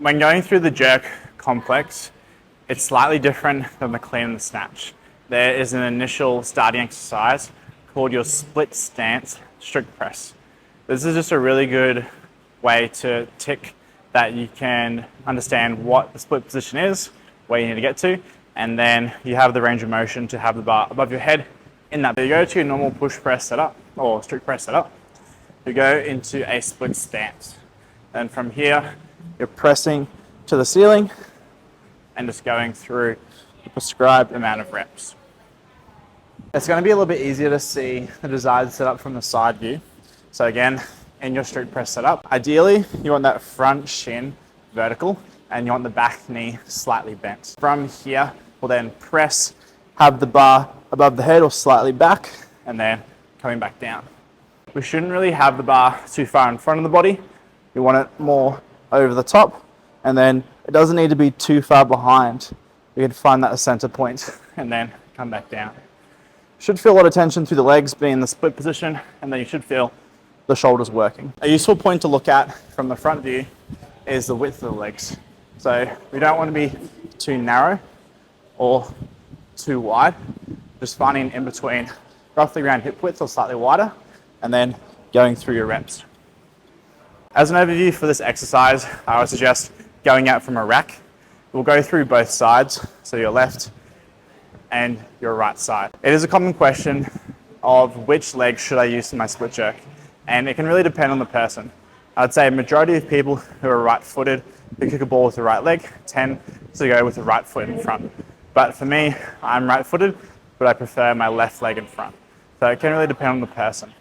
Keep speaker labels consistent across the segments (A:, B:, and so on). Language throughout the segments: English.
A: When going through the jerk complex, it's slightly different than the clean and the snatch. There is an initial starting exercise called your split stance strict press. This is just a really good way to tick that you can understand what the split position is, where you need to get to, and then you have the range of motion to have the bar above your head in that. You go to your normal push press setup or strict press setup, you go into a split stance. And from here, you're pressing to the ceiling and just going through the prescribed amount of reps. It's going to be a little bit easier to see the desired setup from the side view. So again, in your strict press setup, ideally you want that front shin vertical and you want the back knee slightly bent. From here, we'll then press, have the bar above the head or slightly back, and then coming back down. We shouldn't really have the bar too far in front of the body. We want it more over the top, and then it doesn't need to be too far behind. We can find that center point and then come back down. Should feel a lot of tension through the legs being in the split position, and then you should feel the shoulders working. A useful point to look at from the front view is the width of the legs. So we don't want to be too narrow or too wide, just finding in between roughly around hip width or slightly wider, and then going through your reps. As an overview for this exercise, I would suggest going out from a rack. We'll go through both sides, so your left and your right side. It is a common question of which leg should I use in my split jerk, and it can really depend on the person. I'd say a majority of people who are right-footed who kick a ball with the right leg tend to go with the right foot in front. But for me, I'm right-footed, but I prefer my left leg in front. So it can really depend on the person.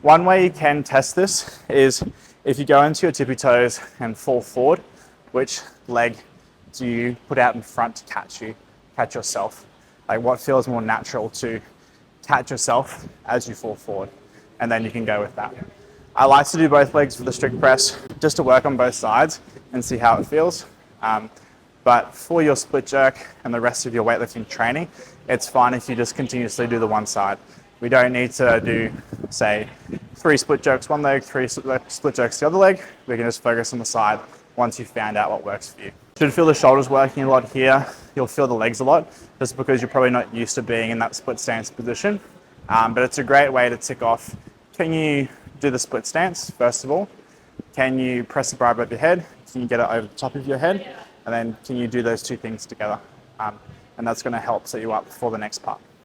A: One way you can test this is if you go into your tippy toes and fall forward, which leg do you put out in front to catch yourself? Like what feels more natural to catch yourself as you fall forward? And then you can go with that. I like to do both legs for the strict press just to work on both sides and see how it feels. But for your split jerk and the rest of your weightlifting training, it's fine if you just continuously do the one side. We don't need to do, say, 3 split jerks one leg, 3 split jerks the other leg. We can just focus on the side once you've found out what works for you. You should feel the shoulders working a lot here. You'll feel the legs a lot just because you're probably not used to being in that split stance position. But it's a great way to tick off. Can you do the split stance, first of all? Can you press the bar above your head? Can you get it over the top of your head? And then can you do those two things together? And that's going to help set you up for the next part.